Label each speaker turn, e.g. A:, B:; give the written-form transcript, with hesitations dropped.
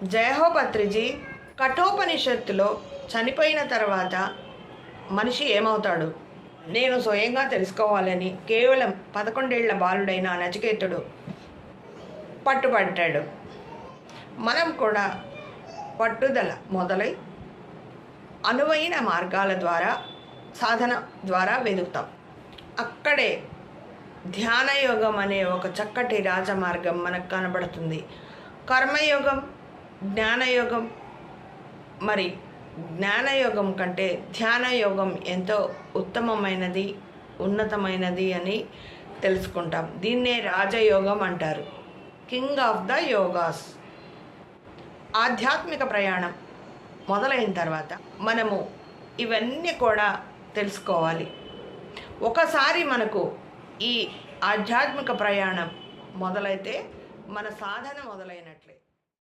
A: జయహోపత్రిజీ కఠోపనిషత్తులో చనిపోయిన తర్వాత మనిషి ఏమవుతాడు నేను స్వయంగా తెలుసుకోవాలని కేవలం 11 ఏళ్ల బాలుడైన నచికేతుడు పట్టుబట్టాడు. మనం కూడా పట్టుదల మొదలై అనువైన మార్గాల ద్వారా సాధన ద్వారా వెతుకుతాం. అక్కడే ధ్యానయోగం అనే ఒక చక్కటి రాజమార్గం మనకు కనబడుతుంది. కర్మయోగం, జ్ఞానయోగం, మరి జ్ఞానయోగం కంటే ధ్యానయోగం ఎంతో ఉత్తమమైనది, ఉన్నతమైనది అని తెలుసుకుంటాం. దీన్నే రాజయోగం అంటారు, కింగ్ ఆఫ్ ద యోగాస్. ఆధ్యాత్మిక ప్రయాణం మొదలైన తర్వాత మనము ఇవన్నీ కూడా తెలుసుకోవాలి. ఒకసారి మనకు ఈ ఆధ్యాత్మిక ప్రయాణం మొదలైతే మన సాధన మొదలైనట్లే.